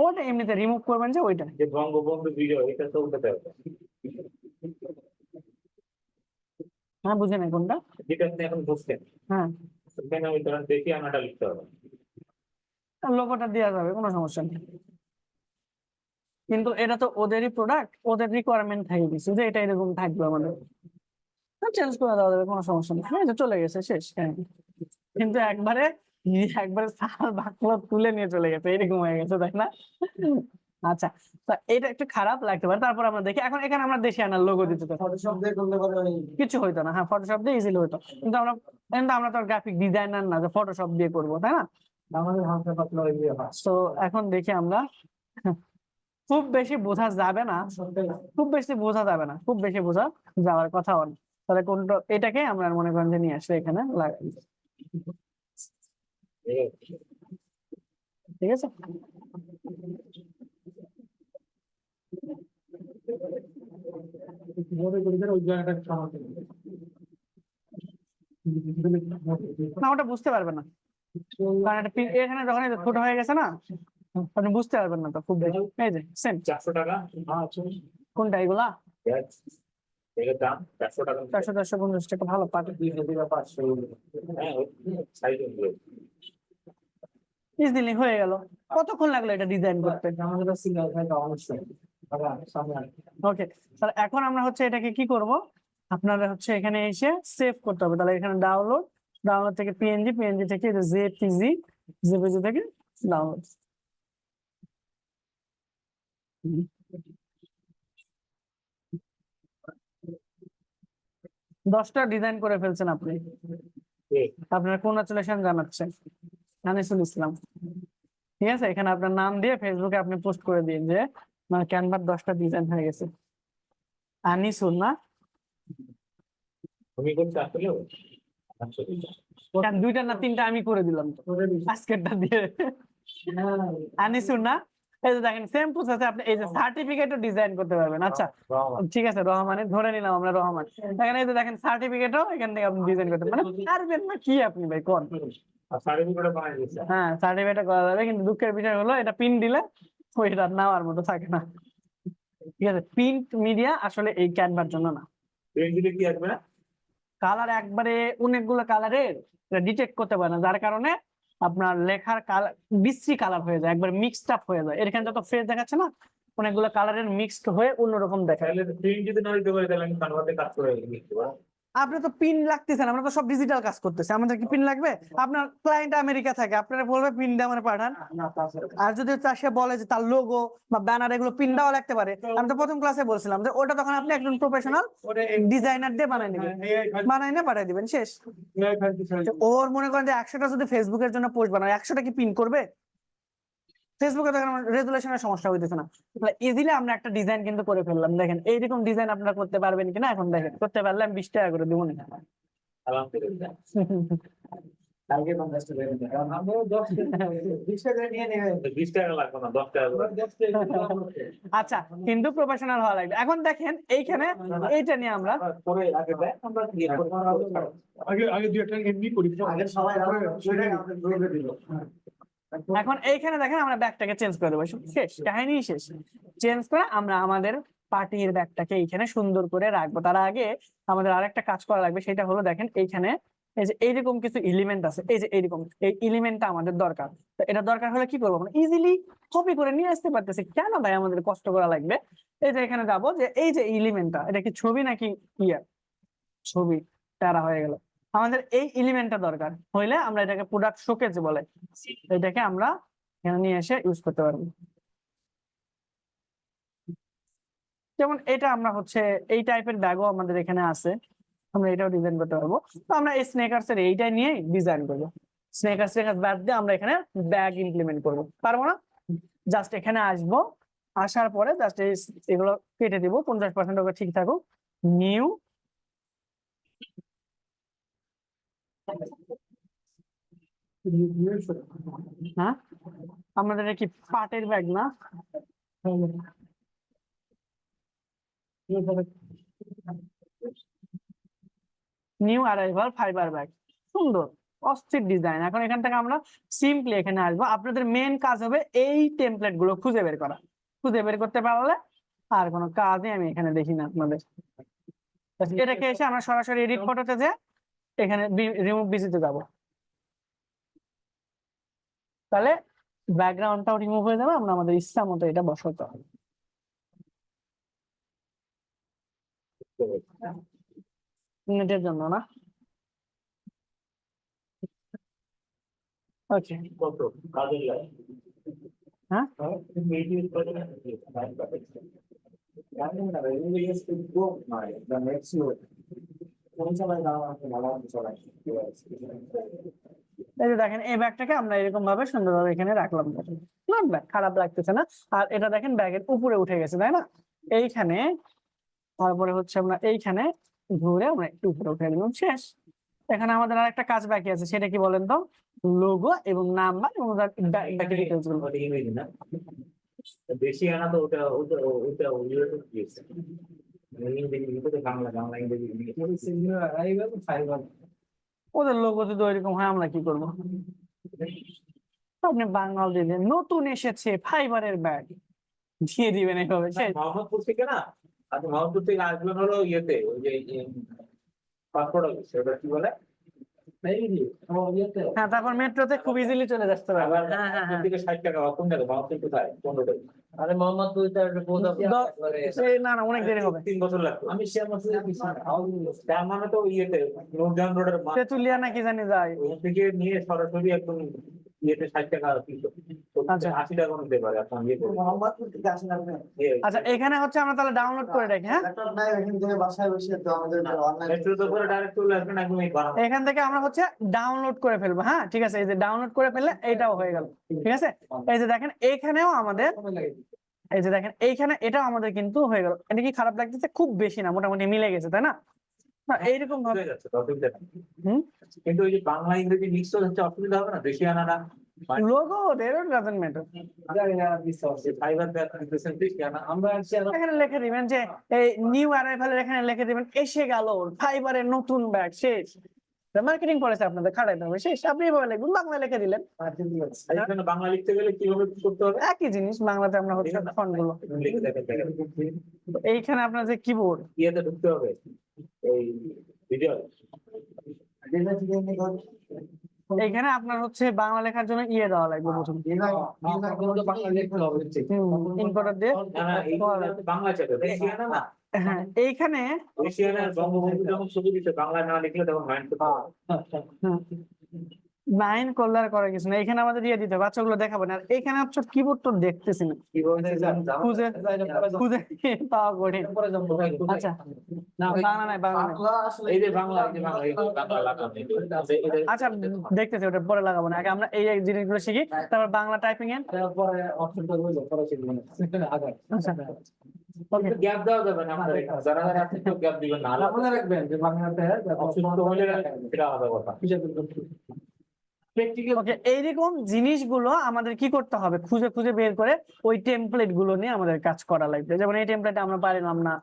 ওটা এমনিতে রিমুভ করবেন যে ওইটা। যে বঙ্গবন্ধু বিজয়, এটা তো উঠাতে হবে। হ্যাঁ বুঝেন কোনটা? যেটা আপনি এখন বুঝছেন, হ্যাঁ সেখানে ওই ধরেন দেখি আনাটা লিখতে হবে। লোগোটা দেওয়া যাবে, কোনো সমস্যা নেই, কিন্তু এটা তো ওদেরই প্রোডাক্ট, ওদের রিকোয়ারমেন্ট থাকে কিছু যে এটা এরকম থাকবে আমাদের, চেঞ্জ করে দেওয়া যাবে, কোনো সমস্যা নেই। হ্যাঁ, এই যে চলে গেছে, শেষ। হ্যাঁ, কিন্তু একবারে সার বাকলো তুলে নিয়ে চলে গেছে, এরকম হয়ে গেছে, তাই না? আচ্ছা, তা এটা একটু খারাপ লাগতে পারে। তারপর আমরা দেখি, এখন এখানে আমরা দেশি আনার লোগো দিতে পারি, ফটোশপ দিয়ে করলে পারে। কিছু হইতো না। হ্যাঁ, ফটোশপ দিয়ে ইজিলি হইতো, কিন্তু আমরা তো গ্রাফিক ডিজাইনার না যে ফটোশপ দিয়ে করবো, তাই না? আমাদের হালকা পাতলা হয়ে গিয়ে হয়। তো এখন দেখি আমরা, খুব বেশি বোঝা যাবে না, খুব বেশি বোঝা যাওয়ার কথাও না। তাহলে কোনটা, এটাকে আমরা মনে করেন যে নিয়ে আসলে এখানে লাগাই, ঠিক আছে। কিভাবে করে দেন ওই জায়গাটা সামাতে। না ওটা বুঝতে পারবেন না, কারণ এখানে যখন এই যে ছোট হয়ে গেছে না, আপনি বুঝতে পারবেন না তো খুব বেশি। এই যে সেম 400 টাকা কোনটা, এগুলা এর দাম 400 টাকা। 450 টাকা, ভালো পাবে, 500। হ্যাঁ, সাইজ অনুযায়ী। ইজিলি হয়ে গেল। কতক্ষণ লাগলো এটা ডিজাইন করতে? আমাদের সিঙ্গেল ভাই অবশ্যই আবার সামনে ওকে, তাহলে এখন আমরা হচ্ছে এটাকে কি করব, আপনারা হচ্ছে এখানে এসে সেভ করতে হবে। তাহলে এখানে ডাউনলোড থেকে পিএনজি থেকে জেপিজি থেকে ডাউনলোড। দশটা ডিজাইন করে ফেলছেন আপনি, আপনার কংগ্রাচুলেশন জানাচ্ছেন, আনিসুল ইসলাম। ঠিক আছে, এখানে আপনার নাম দিয়ে ফেসবুকে আপনি পোস্ট করে দিন যে ক্যানভার 10টা ডিজাইন হয়ে গেছে। আনিসুল না, তুমি করতে আসলেও কেন 2টা না 3টা আমি করে দিলাম তো আজকেরটা দিয়ে। আনিসুল না, এই যে দেখেন সেম প্রসেসে আপনি এই যে সার্টিফিকেটও ডিজাইন করতে পারবেন। আচ্ছা ঠিক আছে, রহমানে ধরে নিলাম আমরা রহমান। এখানে এই যে দেখেন সার্টিফিকেটও এখান থেকে আপনি ডিজাইন করতে মানে পারবেন না কি আপনি ভাই কোন? সার্টিফিকেট বানিয়ে দিচ্ছে। হ্যাঁ সার্টিফিকেট করা যাবে, কিন্তু দুঃখের বিষয় হলো এটা পিন দিলে ওইটা নেওয়ার মতো থাকে না। ঠিক আছে, প্রিন্ট মিডিয়া আসলে এই ক্যানভার জন্য না। প্রিন্ট দিলে কি আসবে না? কালার একবারে অনেকগুলো কালারের ডিটেক্ট করতে পারে না, যার কারণে আপনার লেখার কালার বিশ্রী কালার হয়ে যায়, একবার মিক্সড আপ হয়ে যায়। এখানে যত ফ্রেশ দেখাচ্ছে না, অনেকগুলো কালারের মিক্সড হয়ে অন্যরকম দেখায়। তাহলে প্রিন্ট যদি না দিতে পারি তাহলে আমি কনভার্টে কাজ করে দিতে পারবো। আপনি তো পিন লাগতেছে না, আমরা তো সব ডিজিটাল কাজ করতেছি, আমাদের কি পিন লাগবে? আপনার ক্লায়েন্ট আমেরিকা থাকে, আপনারা বলবে পিন দিয়ে আমার পাঠান। আর যদি সে বলে যে তার লোগো বা ব্যানার এগুলো পিন দেওয়া লাগতে পারে, আমি তো প্রথম ক্লাসে বলছিলাম যে ওটা তখন আপনি একজন প্রফেশনাল ডিজাইনার দিয়ে বানাই নেবেন, বানাই না পাঠাই দিবেন, শেষ। তো ওর মনে করেন যে 100টা যদি ফেসবুকের জন্য পোস্ট বানায়, 100টা কি পিন করবে? ফেসবুকে দেখেন রেজুলেশনের সমস্যা হইতেছে না, তাহলে ইজিলি আমরা একটা ডিজাইন কিন্তু করে ফেললাম। দেখেন এইরকম ডিজাইন আপনারা করতে পারবেন কিনা এখন দেখেন, করতে পারলে আমি 20 টাকা করে দিব না। আলহামদুলিল্লাহ। কালকে 50 টাকা দেবেন কারণ আমরাও 10 টাকা 20 টাকা নিয়ে নেবেন 20 টাকা লাগবে না, 10 টাকা করে। 10 টাকা দাম হচ্ছে। আচ্ছা, কিন্তু প্রফেশনাল হওয়া লাগবে। এখন দেখেন এইখানে এইটা নিয়ে আমরা পরে আগে দেয়, আমরা ইয়ে করি। আগে দুই একটা এমনি করি আগে সবাই আমাদের গ্রুপে দিল এখন এইখানে দেখেন আমরা ব্যাগটাকে চেঞ্জ করে দেবো, শেষ, কাহিনী শেষ। চেঞ্জ করে আমরা আমাদের পার্টির ব্যাগটাকে এইখানে সুন্দর করে রাখবো। তার আগে আমাদের আরেকটা কাজ করা লাগবে, সেটা হলো দেখেন এইখানে এই যে এইরকম কিছু এলিমেন্ট আছে, এই যে এইরকম এই এলিমেন্টটা আমাদের দরকার। তো এটা দরকার হলে কি করবো, আমরা ইজিলি কপি করে নিয়ে আসতে পারতেছি, কেন ভাই আমাদের কষ্ট করা লাগবে। এই যে এখানে যাবো, যে এই যে এলিমেন্টটা, এটা কি ছবি নাকি ইয়া, ছবি, তারা হয়ে গেল। আমাদের এই এলিমেন্টটা দরকার হইলে আমরা এটাকে প্রোডাক্ট শোকেজ বলে, এটাকে আমরা এখানে নিয়ে এসে ইউজ করতে পারবো। যেমন এটা আমরা হচ্ছে এই টাইপের ব্যাগও আমাদের এখানে আছে, আমরা এটাও ডিজাইন করতে পারবো। তো আমরা এই স্নেকার্স এর এইটা নিয়ে ডিজাইন করবো। স্নেকার্স বাদ দিয়ে আমরা এখানে ব্যাগ ইমপ্লিমেন্ট করবো, পারবো না? জাস্ট এখানে আসবো, আসার পরে জাস্ট এগুলো কেটে দিব, 50% ওকে ঠিক থাকুক, নিউ হ্যাঁ, আমাদের এটা কি পাটের ব্যাগ না? নিউ অ্যারাইভাল ফাইবার ব্যাগ, সুন্দর অস্থির ডিজাইন। এখন এখান থেকে আমরা সিম্পলি এখানে আসবো, আপনাদের মেন কাজ হবে এই টেমপ্লেট গুলো খুঁজে বের করা। খুঁজে বের করতে পারলে আর কোনো কাজই আমি এখানে দেখি না আপনাদের। এটাকে এসে আমরা সরাসরি এডিট ফটোতে যে এখানে রিমুভ বিজিতে যাব, তাহলে ব্যাকগ্রাউন্ডটাও রিমুভ হয়ে যাবে, আমরা আমাদের ইচ্ছা মতো এটা বসাতে হবে। নেটের জন্য না, ওকে। কত কাজের লাগে? হ্যাঁ, Medium করে না? জানেন না review use to go my the next load কোন সময় দাও আমাকে ভালো মতো চলাই এই যে দেখেন এই ব্যাগটাকে আমরা এরকম ভাবে সুন্দরভাবে এখানে রাখলাম, নট ব্যাগ, খারাপ লাগতেছে না। আর এটা দেখেন ব্যাগের উপরে উঠে গেছে, তাই না? এইখানে তারপরে হচ্ছে আমরা এইখানে ঘুরে আমরা একটু উপরে উঠে দিলাম, শেষ। এখানে আমাদের আরেকটা কাজ বাকি আছে, সেটা কি বলেন তো? লোগো এবং নাম্বার এবং ডিটেলস গুলো। ওটা ইংরেজি না? বেশি আনা তো ওটা ওটা ওটা ইউরোপ দিয়েছে। ইংরেজি লিখতে বাংলা, বাংলা ইংরেজি লিখতে। সিঙ্গুলার আইভাল ফাইবার ওদের লোগো যদি ওইরকম হয় আমরা কি করবো? আপনি বাংলা দিয়ে দেন, নতুন এসেছে ফাইবারের ব্যাগ দিয়ে দিবেন এইভাবে, শেষ। মোহাম্মদপুর থেকে না, আচ্ছা মোহাম্মদপুর থেকে আসবেন হলো ইয়েতে, ওই যে পাসপোর্ট অফিস, ওটা কি বলে? হ্যাঁ, তারপর মেট্রোতে খুব ইজিলি চলে আসতে পারবে। আবার হ্যাঁ হ্যাঁ হ্যাঁ, থেকে 60 টাকা কোন জায়গায়, মোহাম্মদপুর কোথায়? 15 টাকা। আরে মোহাম্মদ তুই তার বোঝা না না, অনেক দেরি হবে। 3 বছর লাগবে। আমি শেয়ার মাসে তার মানে তো ইয়েতে নূরজাহান রোডের তেতুলিয়া নাকি জানি যায়। ওখান থেকে নিয়ে সরাসরি একদম ইয়েতে 60 টাকা পিস, আচ্ছা। 80 টাকা নিতে পারে আপনার ইয়ে করে। মোহাম্মদপুর থেকে আসেন আপনি আচ্ছা, এখানে হচ্ছে আমরা তাহলে ডাউনলোড করে রাখি। হ্যাঁ, ল্যাপটপ নাই এখান থেকে বাসায় বসে তো আমাদের অনলাইন মেট্রোতে করে ডাইরেক্ট চলে আসবেন একদম এই বারান্দা। এখান থেকে আমরা হচ্ছে ডাউনলোড করে ফেলবো। হ্যাঁ ঠিক আছে, এই যে ডাউনলোড করে ফেললে এইটাও হয়ে গেল, ঠিক আছে। এই যে দেখেন এইখানেও আমাদের, এই যে দেখেন এইখানে এটাও আমাদের কিন্তু হয়ে গেল। এটা কি খারাপ লাগতেছে? খুব বেশি না, মোটামুটি মিলে গেছে, তাই না? না, এইরকম ভাবে হয়ে যাচ্ছে, অসুবিধা নেই। হুম, কিন্তু ওই যে বাংলা ইংরেজি মিক্স হচ্ছে, অসুবিধা হবে না? বেশি আনা না, logo doesn't matter. Fibre bag দিতেছেন, বেশি আনা। আমরা এখানে লিখে দিবেন যে এই নিউ অ্যারাইভালের, এখানে লিখে দিবেন এসে গেল ফাইবারের নতুন ব্যাগ, শেষ। মার্কেটিং পলিসি আপনাদের খাটাইতে হবে, শেষ। আপনি এভাবে লিখবেন, বাংলা লিখে দিলেন, আর এখানে বাংলা লিখতে গেলে কিভাবে কি করতে হবে? একই জিনিস। বাংলাতে আমরা হচ্ছে ফন্ট গুলো, লিখে দেখেন, দেখেন। এইখানে আপনার যে কিবোর্ড, ইয়েতে ঢুকতে হবে, এই ভিডিও। এইখানে আপনার হচ্ছে বাংলা লেখার জন্য ইয়ে দেওয়া লাগবে প্রথম, বাংলা লিখতে হবে ইনকোডার দিয়ে। না না, এই বাংলা চাপে বেশি আনা না। হ্যাঁ, এইখানে বেশি আনা বঙ্গবন্ধু যখন ছবি দিতে বাংলা না লিখলে তখন মাইন্ড করতে হবে। লাইন করলে আর করার কিছু না, এখানে আমাদের দিয়ে দিতে হবে, বাচ্চাগুলো দেখাবেন। আর এখানে হচ্ছে কিবোর্ড তো দেখতেছি না, খুঁজে খুঁজে পাওয়া কঠিন। আচ্ছা, না বাংলা নাই, বাংলা নাই। এই যে বাংলা, এই যে বাংলা, এই যে বাংলা লাগানো, আচ্ছা, দেখতেছি, ওটা পরে লাগাবো না, আগে আমরা এই এই জিনিসগুলো শিখি, তারপর বাংলা টাইপিং এর। পরে অপশনটা হইলো পরে শিখবেন আগে আচ্ছা, ওকে। গ্যাপ দেওয়া যাবে না, আমাদের যারা যারা আছে তো গ্যাপ দিবেন না। মনে রাখবেন যে বাংলাতে অসুস্থ হলে সেটা আলাদা কথা। প্র্যাকটিক্যাল ওকে, এইরকম জিনিসগুলো আমাদের কি করতে হবে, খুঁজে খুঁজে বের করে ওই টেমপ্লেট গুলো নিয়ে আমাদের কাজ করা লাগবে। যেমন এই টেমপ্লেট আমরা পারলাম না,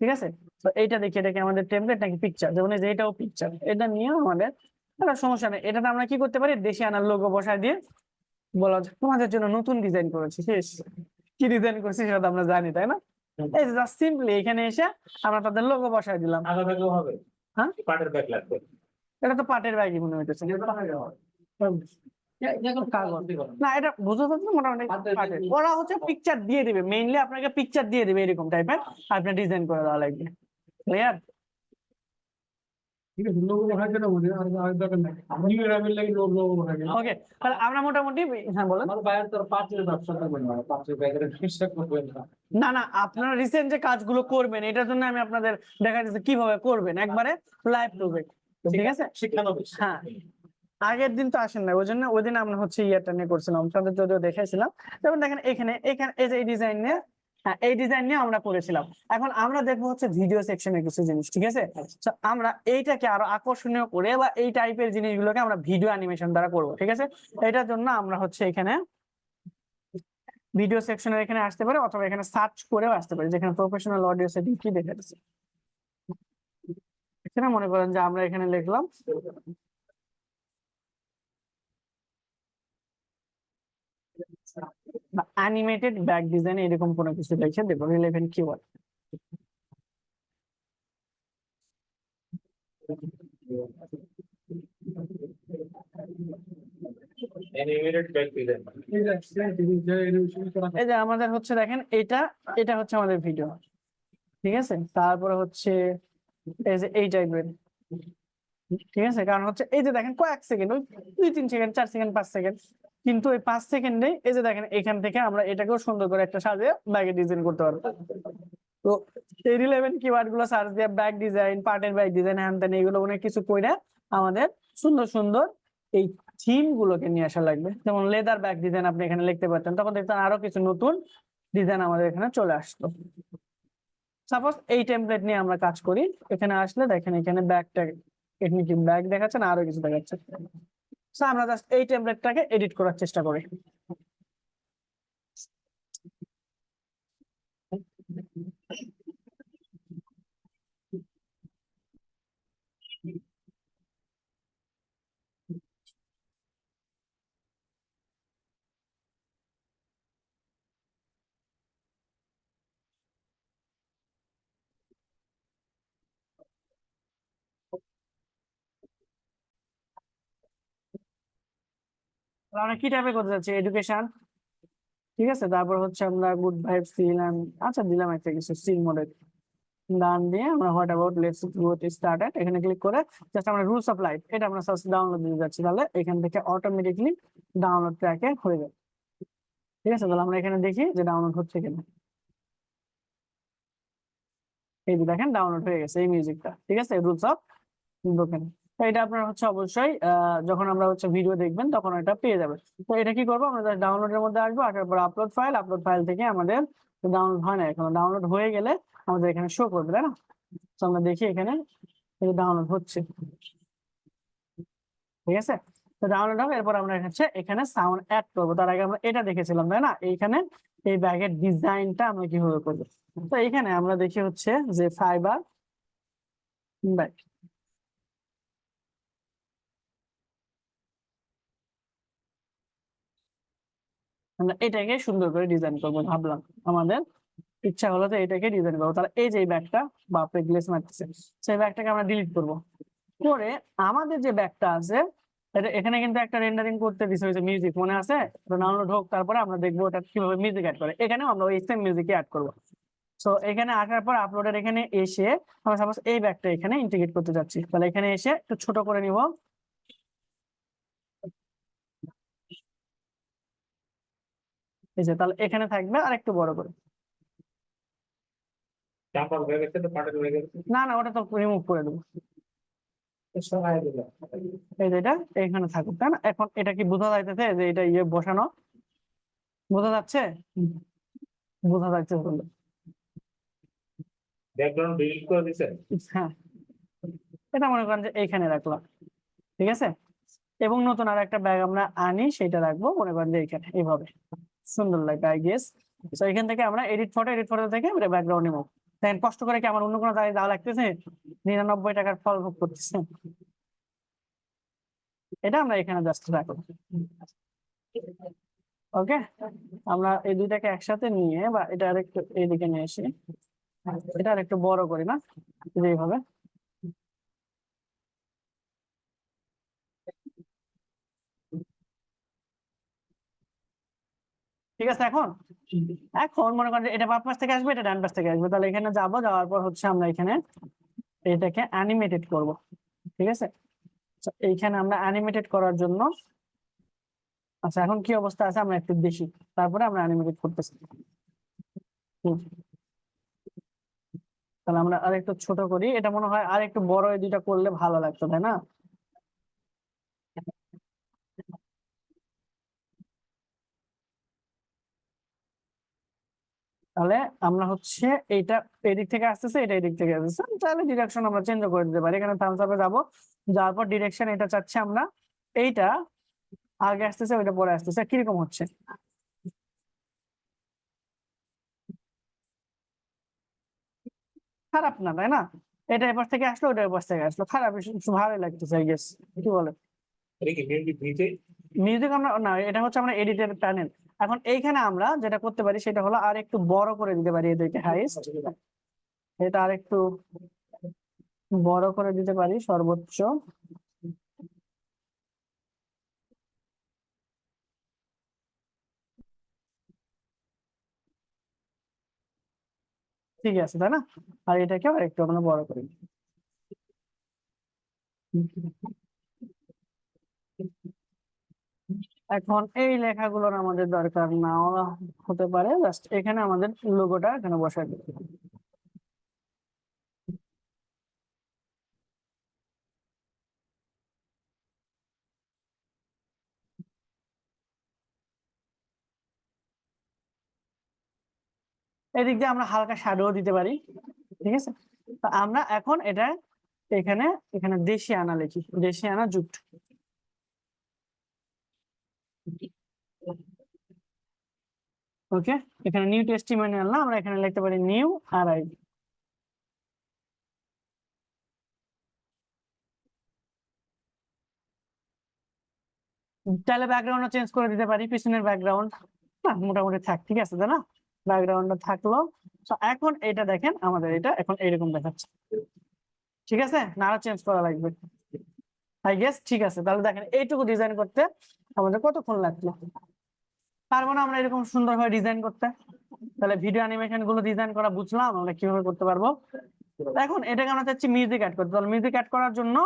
ঠিক আছে, তো এইটা দেখি এটা কি আমাদের টেমপ্লেট নাকি পিকচার, যেমন এই যে এটাও পিকচার, এটা নিয়েও আমাদের একটা সমস্যা নেই। এটাতে আমরা কি করতে পারি, দেশি আনার লোগো বসায় দিয়ে বলা যায়, তোমাদের জন্য নতুন ডিজাইন করেছি, শেষ। কি ডিজাইন করছি সেটা তো আমরা জানি, তাই না? এই যে জাস্ট সিম্পলি এখানে এসে আমরা তাদের লোগো বসায় দিলাম। আলাদা কেউ হবে, হ্যাঁ? পাটের ব্যাগ লাগবে। এটা তো পাটের ব্যাগই মনে হইতেছে। কাগজ না, এটা বুঝতে পারছো মোটামুটি পাটের। ওরা হচ্ছে পিকচার দিয়ে দিবে, মেইনলি আপনাকে পিকচার দিয়ে দিবে এরকম টাইপের, আপনার ডিজাইন করে দেওয়া লাগবে। ক্লিয়ার? ঠিক আছে, লোগো বানাই কেন বলি, আর দরকার নাই, নিউ এরামের লাগি লোগো বানাই। ওকে, তাহলে আমরা মোটামুটি, হ্যাঁ বলেন। আমার বাইরে তোর পাটের ব্যবসা করবেন না, পাটের ব্যাগের ব্যবসা করবেন না। না না, আপনারা রিসেন্ট যে কাজগুলো করবেন এটার জন্য আমি আপনাদের দেখা যাচ্ছে কিভাবে করবেন, একবারে লাইভ করবে, ঠিক আছে? শিক্ষানো বেশি। হ্যাঁ, আগের দিন তো আসেন না, ওই জন্য ওই দিন আমরা হচ্ছে ইয়ারটা নিয়ে করছিলাম, আপনাদের যদিও দেখাইছিলাম। যেমন দেখেন এখানে এখানে এই যে এই ডিজাইন নিয়ে, হ্যাঁ এই ডিজাইন নিয়ে আমরা করেছিলাম। এখন আমরা দেখবো হচ্ছে ভিডিও সেকশনের কিছু জিনিস, ঠিক আছে? তো আমরা এইটাকে আরো আকর্ষণীয় করে বা এই টাইপের জিনিসগুলোকে আমরা ভিডিও অ্যানিমেশন দ্বারা করবো, ঠিক আছে? এটার জন্য আমরা হচ্ছে এখানে ভিডিও সেকশনের এখানে আসতে পারে, অথবা এখানে সার্চ করেও আসতে পারে, যেখানে প্রফেশনাল অডিও সেটিং কি দেখা যাচ্ছে। এখানে মনে করেন যে আমরা এখানে লিখলাম অ্যানিমেটেড ব্যাক ডিজাইন, এরকম কোনো কিছু লিখে দেবো, relevant keyword. Animated bag design. এই যে আমাদের হচ্ছে দেখেন এটা, এটা হচ্ছে আমাদের ভিডিও, ঠিক আছে? তারপরে হচ্ছে এই যে এই টাইপের, ঠিক আছে? কারণ হচ্ছে এই যে দেখেন কয়েক সেকেন্ড, ওই 2-3 সেকেন্ড, 4 সেকেন্ড, 5 সেকেন্ড, কিন্তু ওই 5 সেকেন্ডে এই যে দেখেন এখান থেকে আমরা এটাকেও সুন্দর করে একটা সাজিয়ে ব্যাগে ডিজাইন করতে পারবো। তো এই রিলেভেন্ট কিওয়ার্ড গুলো সার্চ দিয়ে ব্যাগ ডিজাইন, পার্টের ব্যাগ ডিজাইন, হ্যান ত্যান এগুলো অনেক কিছু কইরা আমাদের সুন্দর সুন্দর এই থিম গুলোকে নিয়ে আসা লাগবে। যেমন লেদার ব্যাগ ডিজাইন আপনি এখানে লিখতে পারতেন, তখন দেখতেন আরো কিছু নতুন ডিজাইন আমাদের এখানে চলে আসতো। সাপোজ এই টেমপ্লেট নিয়ে আমরা কাজ করি, এখানে আসলে দেখেন এখানে ব্যাগটা, এখানে কি ব্যাগ দেখাচ্ছে না আরো কিছু দেখাচ্ছে। So আমরা জাস্ট এই টেমপ্লেটটাকে এডিট করার চেষ্টা করি। তাহলে আমরা কি টাইপে করতে যাচ্ছি, এডুকেশন, ঠিক আছে? তারপর হচ্ছে আমরা গুড ভাইব সিল এন্ড, আচ্ছা দিলাম একটা কিছু সিল মডেল, ডান দিয়ে আমরা what about let's get started এখানে ক্লিক করে জাস্ট আমরা রুলস অফ লাইফ এটা আমরা সার্চ ডাউনলোড দিতে যাচ্ছি, তাহলে এখান থেকে অটোমেটিকলি ডাউনলোড ট্র্যাকে হয়ে যাবে, ঠিক আছে? তাহলে আমরা এখানে দেখি যে ডাউনলোড হচ্ছে কিনা। এই যে দেখেন ডাউনলোড হয়ে গেছে এই মিউজিকটা, ঠিক আছে? Rules of broken. তো এটা আপনার হচ্ছে অবশ্যই যখন আমরা হচ্ছে ভিডিও দেখবেন তখন এটা পেয়ে যাবে। তো এটা কি করবো, আমরা জাস্ট ডাউনলোডের মধ্যে আসবো, আসার পর আপলোড ফাইল থেকে আমাদের ডাউনলোড হয় না এখন, ডাউনলোড হয়ে গেলে আমাদের এখানে শো করবে, তাই না? তো আমরা দেখি এখানে ডাউনলোড হচ্ছে, ঠিক আছে? তো ডাউনলোড হবে, এরপর আমরা হচ্ছে এখানে সাউন্ড অ্যাড করবো। তার আগে আমরা এটা দেখেছিলাম, তাই না? এইখানে এই ব্যাগের ডিজাইনটা আমরা কিভাবে করবো। তো এখানে আমরা দেখি হচ্ছে যে ফাইবার ব্যাগ, আমরা এটাকে সুন্দর করে ডিজাইন করবো ভাবলাম, আমাদের ইচ্ছা হলো যে এটাকে ডিজাইন করবো। তাহলে এই যে এই ব্যাগটা বাপরে গ্লেস মারতেছে, সেই ব্যাগটাকে আমরা ডিলিট করবো। করে আমাদের যে ব্যাগটা আছে এটা এখানে কিন্তু একটা রেন্ডারিং করতে দিছে, হয়েছে মিউজিক মনে আছে? ডাউনলোড হোক, তারপরে আমরা দেখবো ওটা কিভাবে মিউজিক অ্যাড করে। এখানেও আমরা ওই সেম মিউজিক অ্যাড করবো। সো এখানে আসার পর আপলোডের এখানে এসে আমরা সাপোজ এই ব্যাগটা এখানে ইন্টিগ্রেট করতে যাচ্ছি, তাহলে এখানে এসে একটু ছোট করে নিব, এই যে তাহলে এখানে থাকবে, আর একটু বড় করে। চাপা হয়ে গেছে তো, পাটের হয়ে গেছে। না না, ওটা তো রিমুভ করে দেবো, সরাই দিলাম। এই যে এটা এখানে থাকুক, তাই না? এখন এটা কি বোঝা যাইতেছে যে এটা ইয়ে বসানো, বোঝা যাচ্ছে? বোঝা যাচ্ছে বললো, ব্যাকগ্রাউন্ড ডিলিট করে দিছেন। হ্যাঁ, এটা মনে করেন যে এইখানে রাখলাম, ঠিক আছে? এবং নতুন আর একটা ব্যাগ আমরা আনি, সেটা রাখবো মনে করেন যে এখানে এইভাবে সুন্দর লাগবে আই গেস। তো এখান থেকে আমরা এডিট ফটো থেকে ব্যাকগ্রাউন্ড নিবো। দেখেন কষ্ট করে কি আমার অন্য কোনো জায়গায় যাওয়া লাগতেছে? 99 টাকার ফল ভোগ করতেছে। এটা আমরা এখানে জাস্ট রাখবো। ওকে, আমরা এই দুইটাকে একসাথে নিয়ে বা এটা আরেকটু এইদিকে নিয়ে এসে এটা আরেকটু বড় করি না, এইভাবে। ঠিক আছে, এখন এখন মনে করেন যে এটা বাম পাশ থেকে আসবে, এটা ডান পাশ থেকে আসবে, তাহলে এখানে যাবো, যাওয়ার পর হচ্ছে আমরা এখানে এটাকে অ্যানিমেটেড করব। ঠিক আছে, তো এইখানে আমরা অ্যানিমেটেড করার জন্য, আচ্ছা এখন কি অবস্থা আছে আমরা একটু দেখি, তারপরে আমরা অ্যানিমেটেড করতেছি। তাহলে আমরা আরেকটু ছোট করি, এটা মনে হয় আর একটু বড় এই দুইটা করলে ভালো লাগতো, তাই না? তাহলে আমরা হচ্ছে এইটা এদিক থেকে আসতেছে, এটা এদিক থেকে আসতেছে, তাহলে ডিরেকশন আমরা চেঞ্জ করে দিতে পারি। এখানে থামস আপে যাবো, যাওয়ার পর ডিরেকশন এটা চাচ্ছি আমরা, এইটা আগে আসতেছে ওইটা পরে আসতেছে, কিরকম হচ্ছে? খারাপ না, তাই না? এটা এপাশ থেকে আসলো, ওটা এপাশ থেকে আসলো, খারাপ ভালোই লাগতেছে আই গেস, কি বলে? এটা কি মিউজিক দিতে? মিউজিক আমরা না, এটা হচ্ছে আমরা এডিটের প্যানেল। এখন এইখানে আমরা যেটা করতে পারি সেটা হলো আর একটু বড় করে দিতে পারি এদেরকে, হাইস্ট এটা আর একটু বড় করে দিতে পারি সর্বোচ্চ। ঠিক আছে, তাই না? আর এটাকেও আর একটু আমরা বড় করে দিই। এখন এই লেখাগুলোর আমাদের দরকার নাও হতে পারে, জাস্ট এখানে আমাদের লোগোটা এখানে বসাই দিই। এদিক দিয়ে আমরা হালকা শ্যাডো দিতে পারি। ঠিক আছে, তো আমরা এখন এটা এখানে এখানে দেশি আনা লিখি, দেশি আনা জুট। ওকে, এখানে নিউ টেস্টিমোনিয়াল না, আমরা এখানে লিখতে পারি নিউ আরআই। তাহলে ব্যাকগ্রাউন্ড চেঞ্জ করে দিতে পারি, পিছনের ব্যাকগ্রাউন্ড না মোটামুটি থাক, ঠিক আছে তাই না? ব্যাকগ্রাউন্ডটা থাকলো। তো এখন এটা দেখেন আমাদের এটা এখন এইরকম দেখাচ্ছে। ঠিক আছে, না আরো চেঞ্জ করা লাগবে আই গেস। ঠিক আছে, তাহলে দেখেন এইটুকু ডিজাইন করতে আমাদের কতক্ষণ লাগলো? পারবো না আমরা এরকম সুন্দরভাবে ডিজাইন করতে? তাহলে ভিডিও অ্যানিমেশন গুলো ডিজাইন করা বুঝলাম আমরা কিভাবে করতে পারবো। এখন এটাকে আমরা চাচ্ছি মিউজিক অ্যাড করতে, তাহলে মিউজিক অ্যাড করার জন্য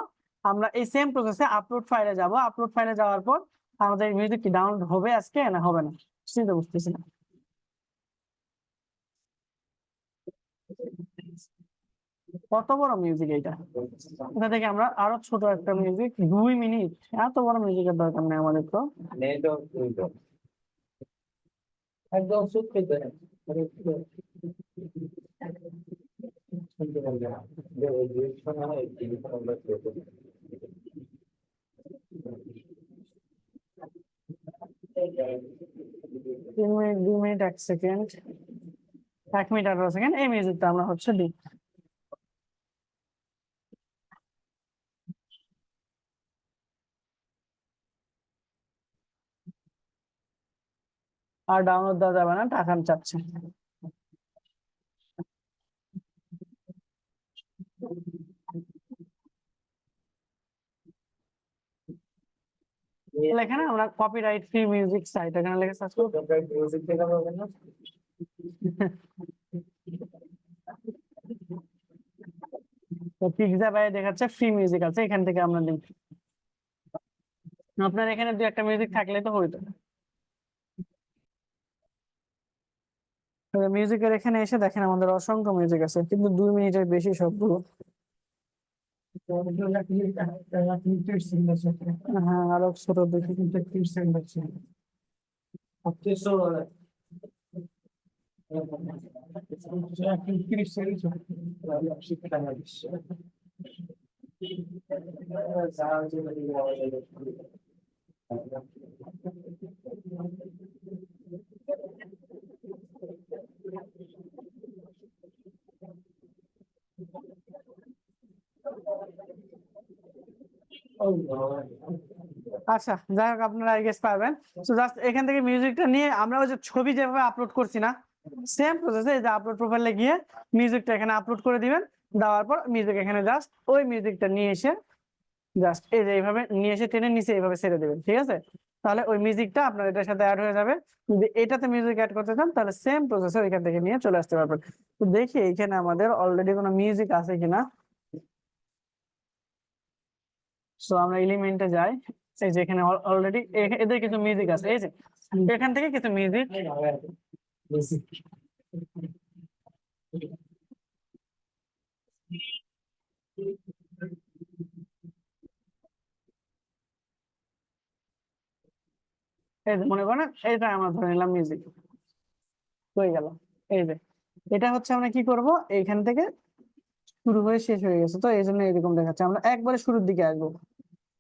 আমরা এই সেম প্রসেসে আপলোড ফাইলে যাব। আপলোড ফাইলে যাওয়ার পর আমাদের মিউজিক কি ডাউনলোড হবে আজকে না হবে না সেটা বুঝতেছি না। কত বড় মিউজিক এইটা, এটা থেকে আমরা আরো ছোট একটা মিউজিক 2 মিনিট, এত বড় মিউজিকের দরকার নেই আমাদের তো। নেটওয়ার্ক উইন্ডো একদম সত্যি তো শুনতে পারবে না যে ওই জিনিসটা না এই জিনিসটা আমরা করতে 3 minute 2 minute 1 second 1 minute 18 second এই মিউজিকটা আমরা হচ্ছে দিই। আর ডাউনলোড দেওয়া যাবে না, টাকা চাচ্ছে। তাহলে এখানে আমরা কপিরাইট ফ্রি মিউজিক সাইট এখানে লিখে সার্চ করব। মিউজিক থেকে হবে না তো পিক্সাবাই দেখাচ্ছে ফ্রি মিউজিক আছে, এখান থেকে আমরা দিই। আপনার এখানে 2 একটা মিউজিক থাকলে তো হইতো। মিউজিকের এখানে এসে দেখেন আমাদের অসংখ্য মিউজিক আছে, কিন্তু 2 মিনিটের বেশি সবগুলো। হ্যাঁ, আরো ছোট দেখি কিন্তু 30 সেকেন্ড আছে। আচ্ছা, যাই হোক আপনারা আই গেস পারবেন। তো জাস্ট এখান থেকে মিউজিকটা নিয়ে আমরা ওই যে ছবি যেভাবে আপলোড করছি না, সেম প্রসেসে এই যে আপলোড প্রোফাইলে গিয়ে মিউজিকটা এখানে আপলোড করে দিবেন। দেওয়ার পর মিউজিক এখানে জাস্ট ওই মিউজিকটা নিয়ে এসে জাস্ট এই যে এইভাবে নিয়ে এসে টেনে নিচে এইভাবে ছেড়ে দেবেন, ঠিক আছে? তাহলে ওই মিউজিকটা আপনার এটার সাথে অ্যাড হয়ে যাবে। যদি এটাতে মিউজিক অ্যাড করতে চান তাহলে সেম প্রসেসে ওইখান থেকে নিয়ে চলে আসতে পারবেন। তো দেখি এখানে আমাদের অলরেডি কোনো মিউজিক আছে কিনা। সো আমরা এলিমেন্টে যাই, এই যে এখানে অলরেডি এদের কিছু মিউজিক আছে, এই যে এখান থেকে কিছু মিউজিক এই যে মনে করেন এইটা আমরা ধরে নিলাম মিউজিক হয়ে গেল। এই যে এটা হচ্ছে আমরা কি করব, এইখান থেকে শুরু হয়ে শেষ হয়ে গেছে, তো এই জন্য এরকম দেখাচ্ছে। আমরা একবারে শুরুর দিকে আসবো,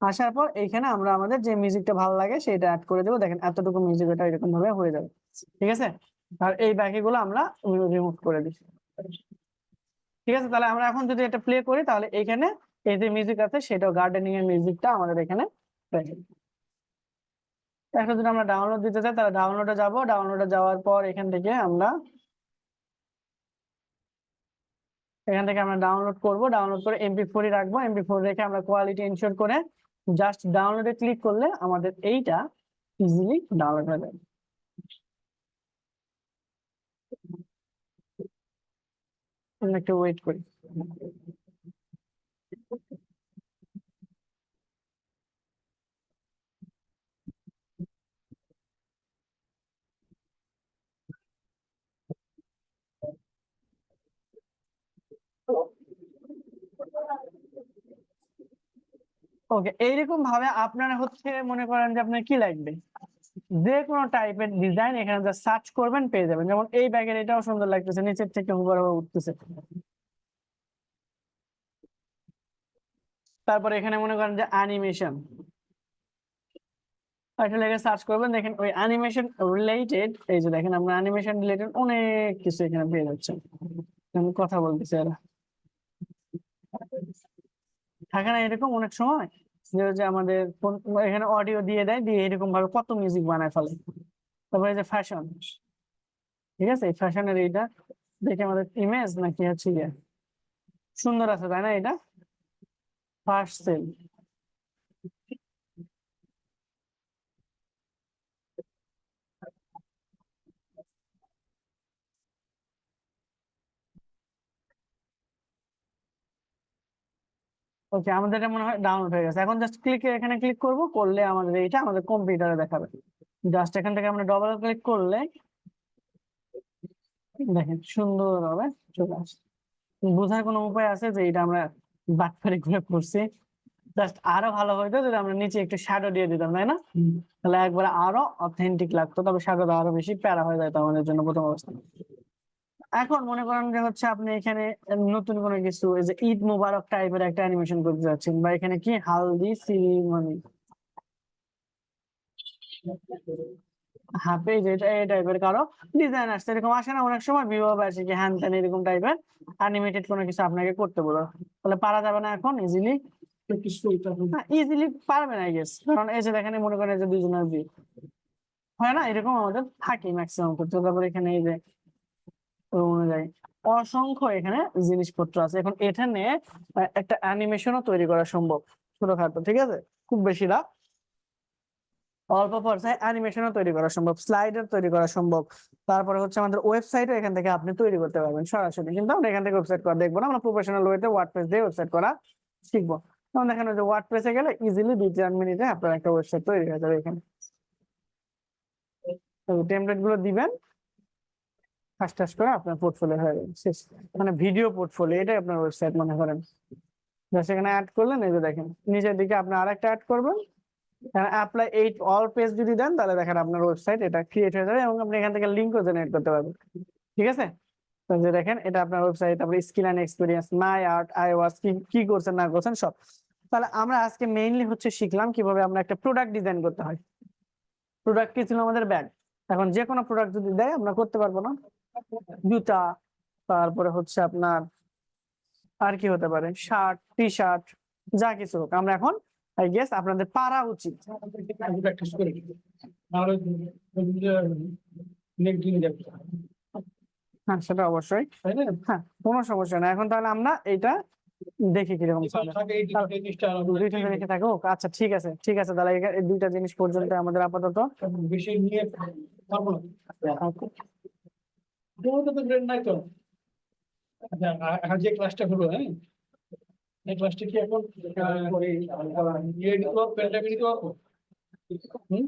আসার পর এইখানে আমরা আমাদের যে মিউজিকটা ভালো লাগে সেটা অ্যাড করে দেবো। দেখেন এতটুকু মিউজিক এটা এরকম ভাবে হয়ে যাবে, ঠিক আছে? আর এই বাকিগুলো আমরা রিমুভ করে দিই, ঠিক আছে? তাহলে আমরা এখন যদি এটা প্লে করি তাহলে এখানে এই যে মিউজিক আছে সেটাও গার্ডেনিং এর মিউজিকটা আমাদের এখানে পেয়ে। এখন যদি আমরা ডাউনলোড দিতে চাই তাহলে ডাউনলোডে যাব, ডাউনলোডে যাওয়ার পর এখান থেকে আমরা ডাউনলোড করব, ডাউনলোড করে MP4 রাখবো, MP4 রেখে আমরা কোয়ালিটি এনশিওর করে জাস্ট ডাউনলোডে ক্লিক করলে আমাদের এইটা ইজিলি ডাউনলোড হয়ে যাবে। আমরা একটু ওয়েট করি। ওকে, এইরকম ভাবে আপনারা হচ্ছে মনে করেন যে আপনার কি লাগবে, যে কোনো টাইপের ডিজাইন এখানে যা সার্চ করবেন পেয়ে যাবেন। যেমন এই ব্যাগের এটাও সুন্দর লাগতেছে, নিচের থেকে উপরে উঠতেছে। তারপর এখানে মনে করেন যে অ্যানিমেশন, এটা লেগে সার্চ করবেন, দেখেন ওই অ্যানিমেশন রিলেটেড, এই যে দেখেন আমরা অ্যানিমেশন রিলেটেড অনেক কিছু এখানে পেয়ে যাচ্ছেন। আমি কথা বলতেছি এরা থাকে না এরকম অনেক সময় যে আমাদের এখানে অডিও দিয়ে দেয়, দিয়ে এরকম ভাবে কত মিউজিক বানায় ফেলে। তারপরে যে ফ্যাশন, ঠিক আছে? এই ফ্যাশনের এইটা দেখে আমাদের ইমেজ নাকি হচ্ছে গিয়ে সুন্দর আছে, তাই না? এটা ফার্স্ট সেল। ওকে, আমাদের এটা মনে হয় ডাউনলোড হয়ে গেছে। এখন জাস্ট এখানে ক্লিক করব, করলে আমাদের এইটা আমাদের কম্পিউটারে দেখাবে। জাস্ট এখান থেকে আমরা ডবল ক্লিক করলে দেখেন সুন্দর হবে চলে আসে। বোঝার কোনো উপায় আছে যে এটা আমরা বাটপারি করে করছি? জাস্ট আরো ভালো হইতো যদি আমরা নিচে একটু শ্যাডো দিয়ে দিতাম, তাই না? তাহলে একবারে আরো অথেন্টিক লাগতো, তবে শ্যাডো আরো বেশি প্যারা হয়ে যেত আমাদের জন্য প্রথম অবস্থা। এখন মনে করেন যে হচ্ছে আপনি এখানে নতুন কোনো কিছু, এই যে ঈদ মোবারক টাইপের একটা অ্যানিমেশন করতে যাচ্ছেন, বা এখানে কি হালদি সিরিমনি হাফে যেটা এই টাইপের কারো ডিজাইন আসছে, এরকম আসে না অনেক সময় বিবাহ বার্ষিকী হ্যান ত্যান এরকম টাইপের অ্যানিমেটেড কোনো কিছু আপনাকে করতে বলো, তাহলে পারা যাবে না এখন ইজিলি? ইজিলি পারবে না, গেস। কারণ এই যে দেখেন মনে করেন যে দুজনের বিয়ে হয় না, এরকম আমাদের থাকে ম্যাক্সিমাম করতে। তারপর এখানে এই যে ওই অনুযায়ী অসংখ্য এখানে জিনিসপত্র আছে। এখন এখানে একটা অ্যানিমেশনও তৈরি করা সম্ভব ছোটখাটো, ঠিক আছে? খুব বেশি না, অল্প পর্যায়ে অ্যানিমেশনও তৈরি করা সম্ভব, স্লাইডার তৈরি করা সম্ভব। তারপরে হচ্ছে আমাদের ওয়েবসাইটও এখান থেকে আপনি তৈরি করতে পারবেন সরাসরি। কিন্তু আমরা এখান থেকে ওয়েবসাইট করা দেখবো না, আমরা প্রফেশনাল ওয়েতে ওয়ার্ডপ্রেস দিয়ে ওয়েবসাইট করা শিখবো। যেমন দেখেন যে ওয়ার্ডপ্রেসে গেলে ইজিলি 2-4 মিনিটে আপনার একটা ওয়েবসাইট তৈরি হয়ে যাবে। এখানে টেমপ্লেট গুলো দিবেন, ফাস্ট করে আপনার পোর্টফোলিও হয়ে যাবে শেষ। মানে ভিডিও পোর্টফোলিও, এটাই আপনার ওয়েবসাইট মনে করেন। সেখানে অ্যাড করলেন, এই যে দেখেন নিচের দিকে আপনি আরেকটা অ্যাড করবেন, অ্যাপ্লাই এইট অল পেজ যদি দেন তাহলে দেখেন আপনার ওয়েবসাইট এটা ক্রিয়েট হয়ে যাবে, এবং আপনি এখান থেকে লিঙ্কও জেনারেট করতে পারবেন, ঠিক আছে? তো যে দেখেন এটা আপনার ওয়েবসাইট, তারপরে skill and experience, my art, I was কি করছেন না করছেন সব। তাহলে আমরা আজকে মেইনলি হচ্ছে শিখলাম কিভাবে আমরা একটা প্রোডাক্ট ডিজাইন করতে হয়। প্রোডাক্ট কি ছিল আমাদের ব্যাগ, এখন যে কোনো প্রোডাক্ট যদি দেয় আমরা করতে পারবো না, জুতা, তারপরে হচ্ছে আপনার আর কি হতে পারে, শার্ট, টি শার্ট, যা কিছু হোক, আমরা এখন আই গেস আপনাদের পারা উচিত। প্র্যাকটিস করে নাহলে নেক্সট দিন যাবে, হ্যাঁ সেটা অবশ্যই, তাই না? হ্যাঁ কোনো সমস্যা নাই। এখন তাহলে আমরা এটা দেখি কিরকম চলে। থাকে এই জিনিসটা দুইটা জিনিস থাকে, ও আচ্ছা ঠিক আছে ঠিক আছে, তাহলে এই দুইটা জিনিস পর্যন্ত আমাদের আপাতত। বেশি নিয়ে পারবো না, তোমার তো ব্রেন নাই তো। আচ্ছা, আর যে ক্লাসটা হলো, হ্যাঁ এই ক্লাসটা কি এখন ইয়ে দিতে পারবো, পেনটা দিতে পারবো? হুম